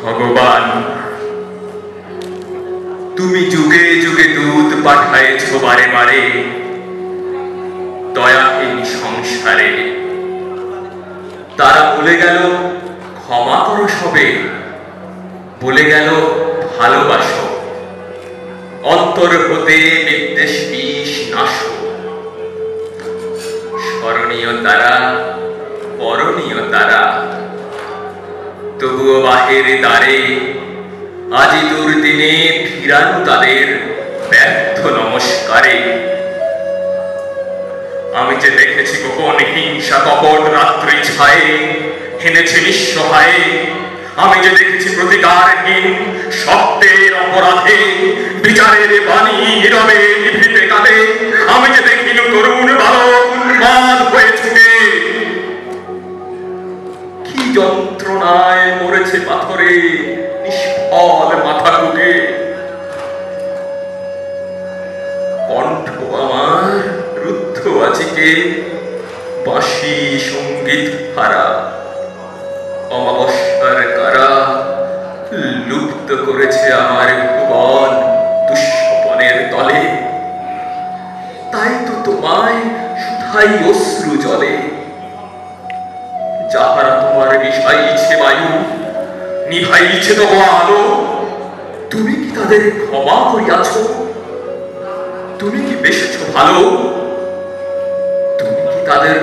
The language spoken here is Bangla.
ভগবান, তুমি যুগে যুগে দূত পাঠায়েছ বারে বারে দয়াহীন সংসারে। তারা বলে গেল ক্ষমা করো সবে, বলে গেল ভালোবাসো, অন্তর হতে বিদ্বেষ বিষ নাশো। স্মরণীয় তারা, করণীয় তারা, তবুও বাহির দ্বারে আজি দুর্দিনে ফিরানো তাদের ব্যর্থ নমস্কারে। আমি যে দেখেছি গোপন হিংসা কপট রাত্রি ছায়ে হেনেছে নিঃসহায়ে। আমি যে দেখেছি প্রতিকারহীন সত্যের অপরাধে বিচারের বাণী নীরবে নিভৃতে কাঁদে। আমি যে দেখিল করুণ বালক উন্মাদ হয়ে ছুটে, কি যন্ত্রণায় মরেছে পাথরে নিষ্ফল মাথা কুটে। কণ্ঠ আমার রুদ্ধ আজিকে বাঁশি সঙ্গীত হারা। অমাবস্যার কারা লুপ্ত করেছে আমার ভুবন দুঃস্বপনের তলে। তাই তো তোমায় শুধাই অশ্রু জলে। যাহারা তোমার বিষাইছে বায়ু, নিভাইছে তব আলো, তুমি কি তাদের ক্ষমা করিয়াছ? তুমি কি বেসেছ ভালো? তুমি কি তাদের